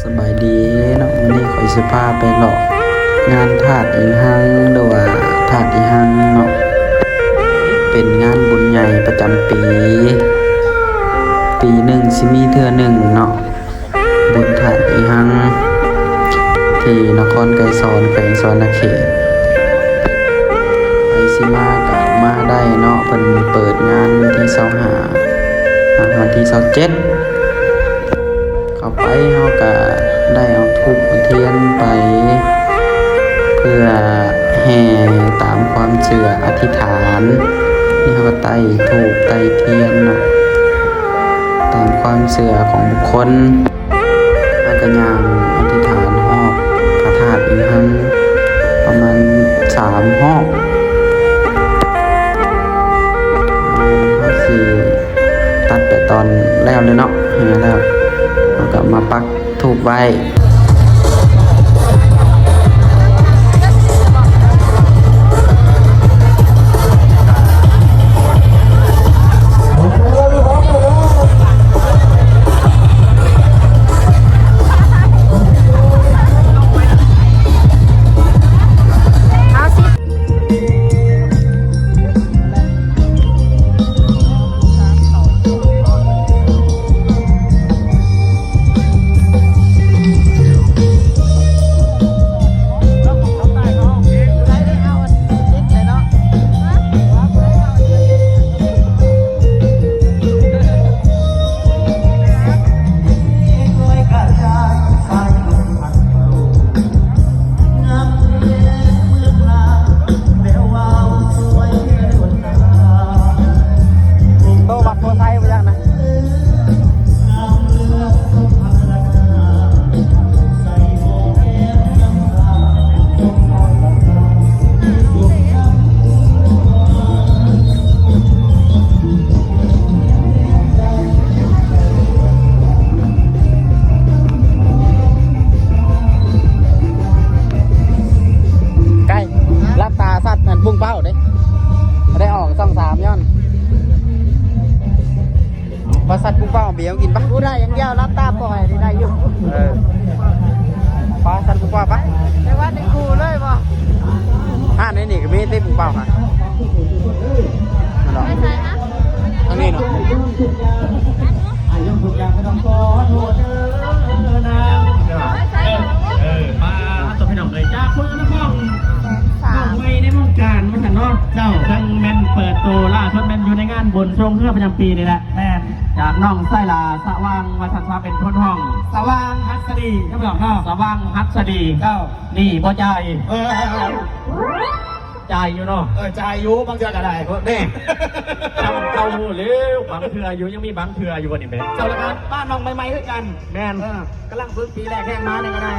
สบายดีเนาะวันนี้ข่อยสิพาไปเลาะงานธาตุอีหังหรือว่าธาตุอีหังเนาะเป็นงานบุญใหญ่ประจำปีหนึ่งสิมีเทื่อหนึ่งเนาะบุญธาตุอีหังที่นครไกรสอนแขวงสวรรณเขตไปสิมาก็มาได้เนาะเพิ่นเปิดงานวันที่25วันที่27เข้าไปเฮาก็ได้เอาธูปเทียนไปเพื่อแห่ตามความเชื่ออธิษฐานนี่เฮาก็ไต่ธูปไต่เทียนเนาะตามความเชื่อของบุคคลเฮาก็ย่างอธิษฐานรอบพระธาตุอีหังประมาณ3รอบเฮาสิตัดไปตอนแล้วเลยเนาะแห่แล้วแล้วก็มาปักธูปไว้พุ่งเป้าได้ออก2-3ย้อนปลาสัตว์พุ่งเป้าเบี้ยวกินปะกูได้ยังเดียวรับตาปล่อยได้อยู่ปลาสัตว์พุ่งเป้าปะแต่ว่าในกูเลยป่ะในนี่ก็มีเต้พุ่งเป้าค่ะไม่ใช่ฮะทางนี้เนาะมาตัวพี่น้องเลยจ้าคุณน้องไว้ในวงการมันถึงเนาะเจ้าทั้งแมนเปิดตัวล่าสุดแมนอยู่ในงานบนทรงเครื่องประจำปีนี่แหละแมนจากน้องไส้ลาสว่างวัฒนธรรมเป็นคนห้องสว่างฮัสดีครับพี่น้องเนาะสว่างฮัสดีเจ้านี่พอใจใจอยู่เนาะใจอยู่บางเทื่อก็ได้แน่ทำเจ้าเร็วบางเทื่ออยู่ยังมีบางเทื่ออยู่บนนี้แมนเจ้าละกันบ้านน้องใหม่ๆด้วยกันแมนกำลังฝึกปีแรกแข่งมาเนี่ยก็ได้